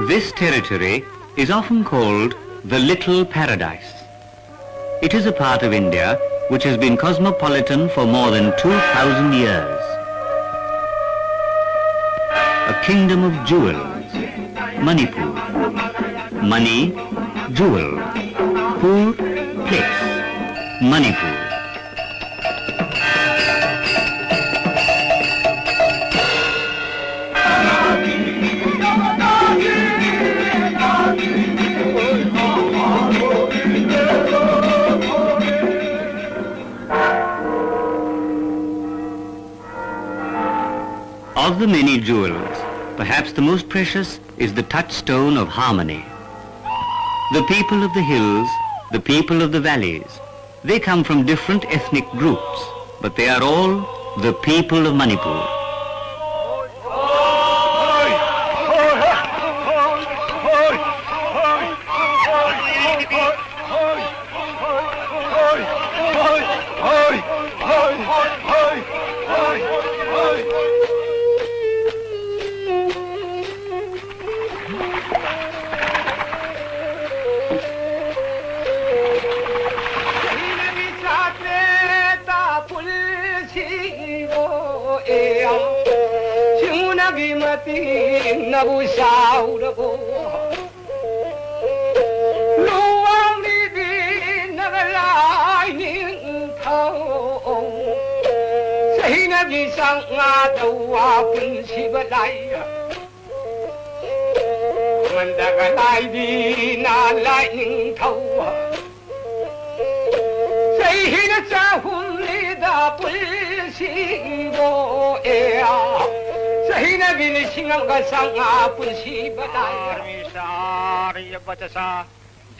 This territory is often called the Little Paradise. It is a part of India which has been cosmopolitan for more than 2,000 years. A kingdom of jewels, Manipur. Money, jewel. Pur, place, Manipur. Of the many jewels, perhaps the most precious is the touchstone of harmony. The people of the hills, the people of the valleys, they come from different ethnic groups, but they are all the people of Manipur.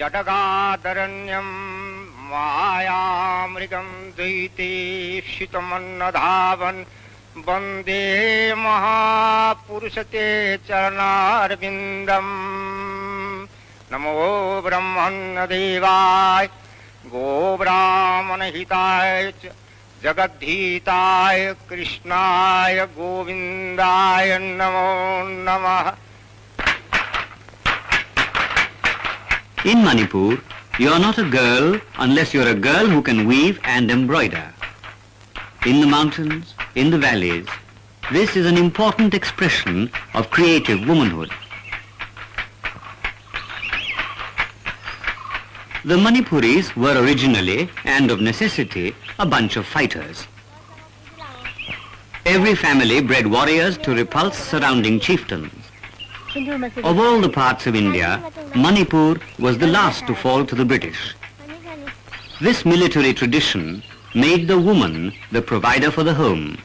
Jadagadharanyam Mayamrigam Dvaite Shitamanadhavan Vande Mahapurushate Charanarvindam Namo Brahmana Devaya Go Brahmana Hitaya Jagadhitaya Krishnaya Govindaya Namo Namah. In Manipur, you are not a girl unless you are a girl who can weave and embroider. In the mountains, in the valleys, this is an important expression of creative womanhood. The Manipuris were originally, and of necessity, a bunch of fighters. Every family bred warriors to repulse surrounding chieftains. Of all the parts of India, Manipur was the last to fall to the British. This military tradition made the woman the provider for the home.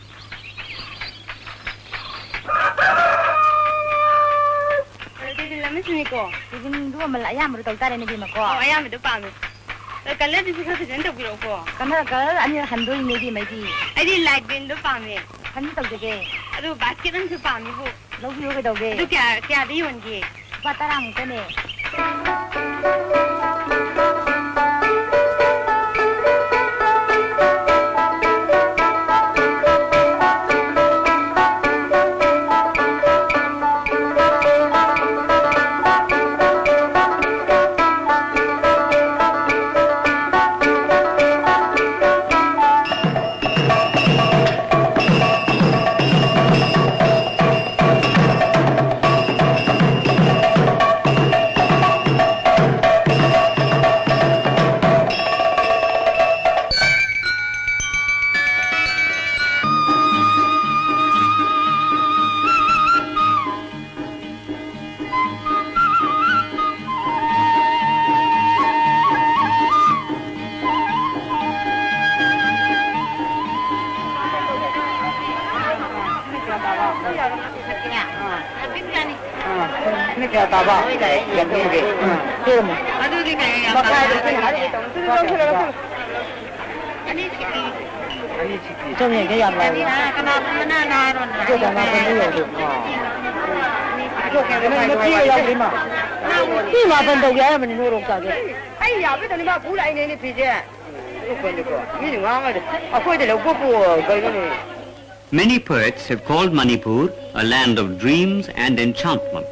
Many poets have called Manipur a land of dreams and enchantment.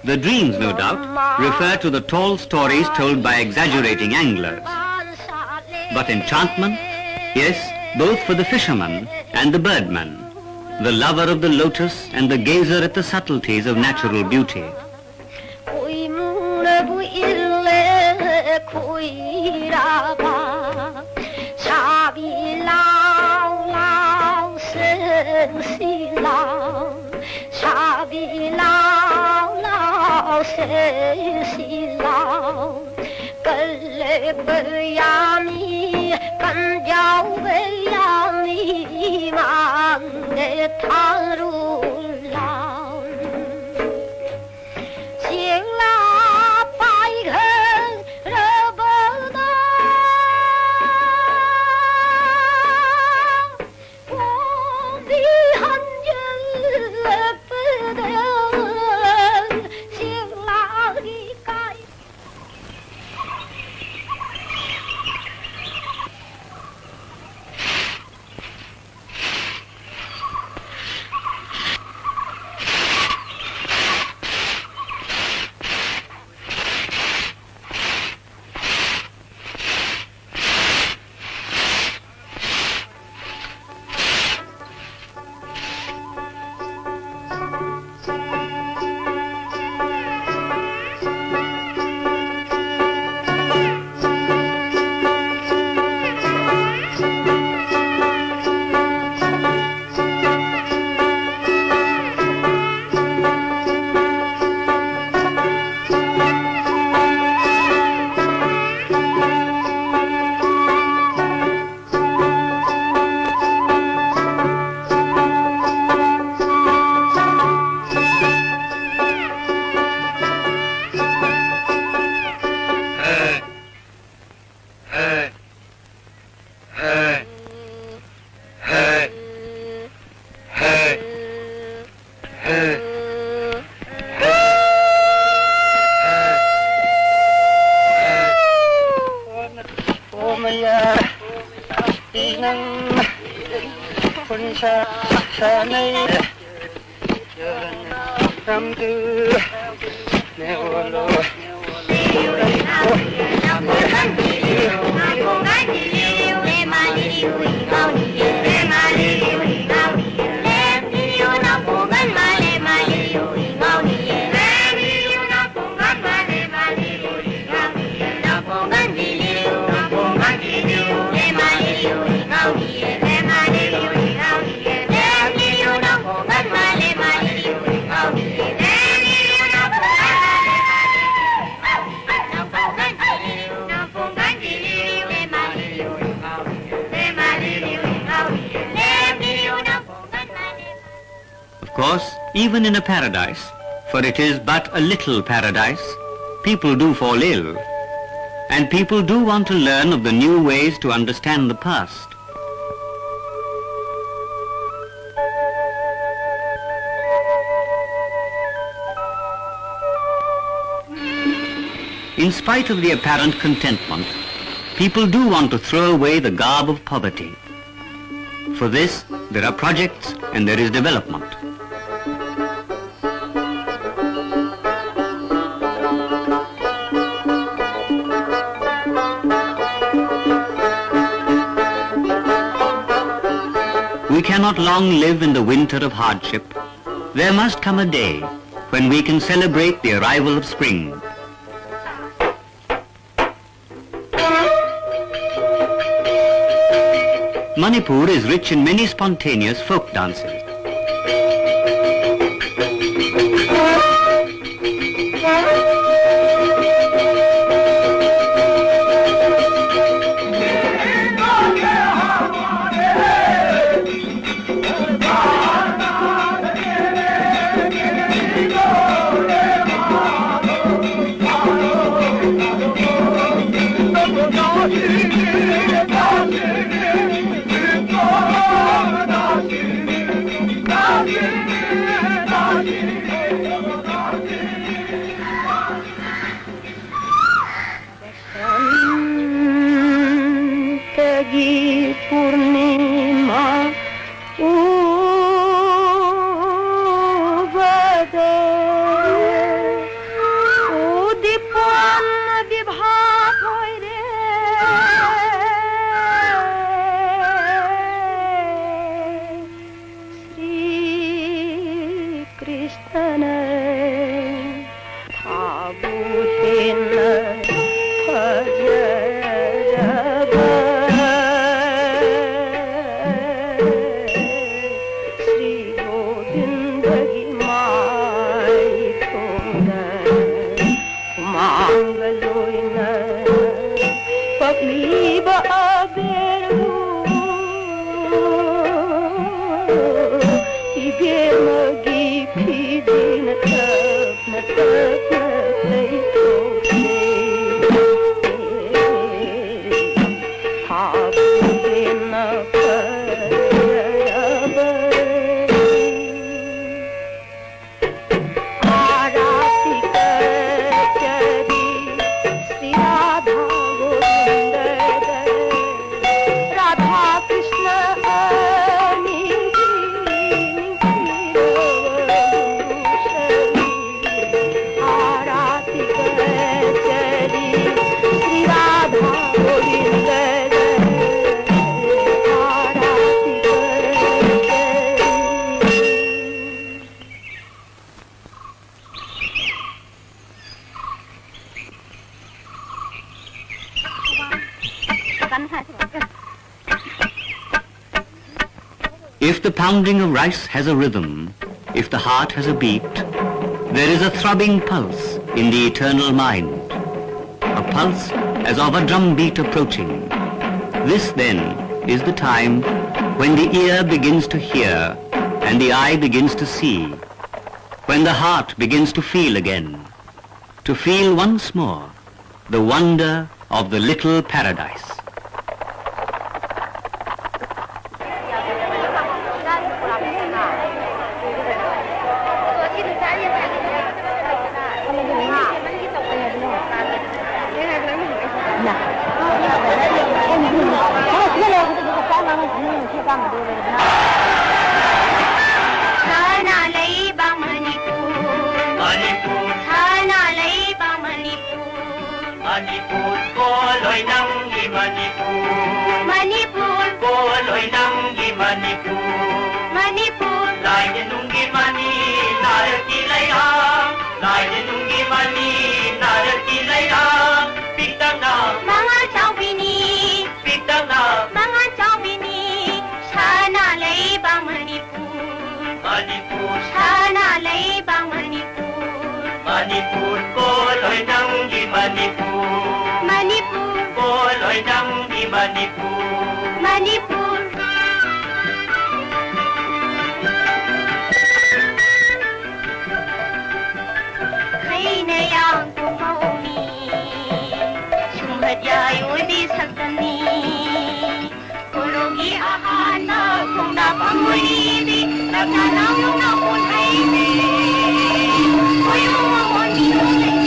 The dreams, no doubt, refer to the tall stories told by exaggerating anglers. But enchantment, yes, both for the fisherman and the birdman, the lover of the lotus and the gazer at the subtleties of natural beauty. Of course, even in a paradise, for it is but a little paradise, people do fall ill, and people do want to learn of the new ways to understand the past. In spite of the apparent contentment, people do want to throw away the garb of poverty. For this, there are projects and there is development. We cannot long live in the winter of hardship. There must come a day when we can celebrate the arrival of spring. Manipur is rich in many spontaneous folk dances. Purnima उबदे उदीपन Vibha Bhaire Shri Krishna थाबुहेन If the pounding of rice has a rhythm, if the heart has a beat, there is a throbbing pulse in the eternal mind, a pulse as of a drum beat approaching. This then is the time when the ear begins to hear and the eye begins to see, when the heart begins to feel again, to feel once more the wonder of the little paradise. Manipur, Poloi Nangi Manipur. Manipur, Poloi Nangi Manipur. Manipur, Lai Nungi Mani, Narati Laya. Lai Nungi Mani, Narati Laya. Pitana, Manga Chawini. Pitana, Manga Chawini. Shana Laiba Manipur. Manipur, Shana Laiba Manipur. Manipur, Poloi Nangi Manipur. Manipur, Poloi Nangi Manipur. Manipur. Kaina yang kumaumi, sumhadjai udi sakani. Kologi ahana kumna panguri, rata naung naun haini. Koyo amoni oleh.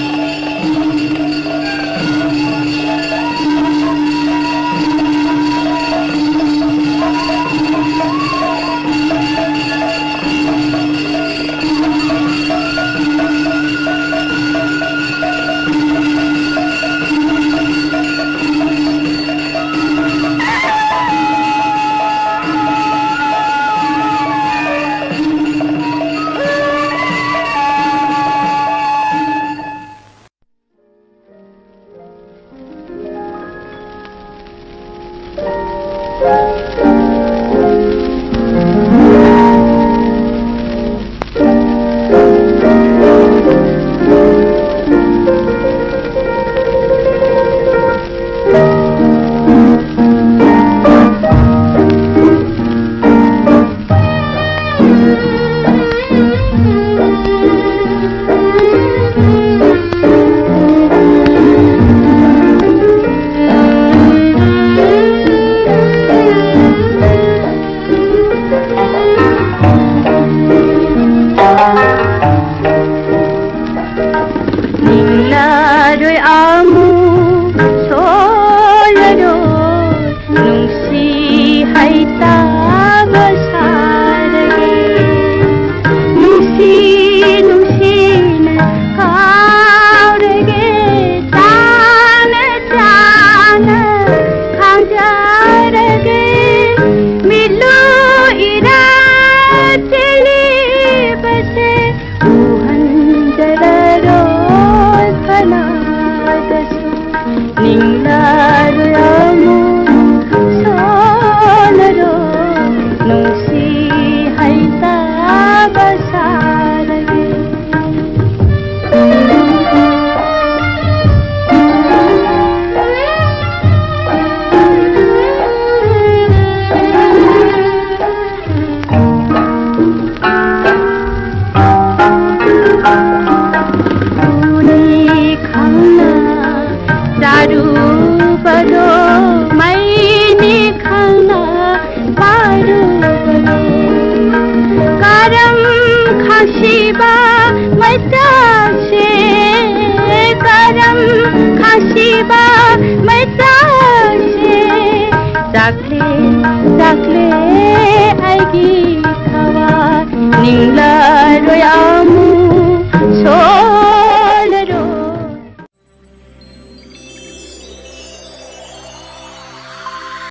Shiva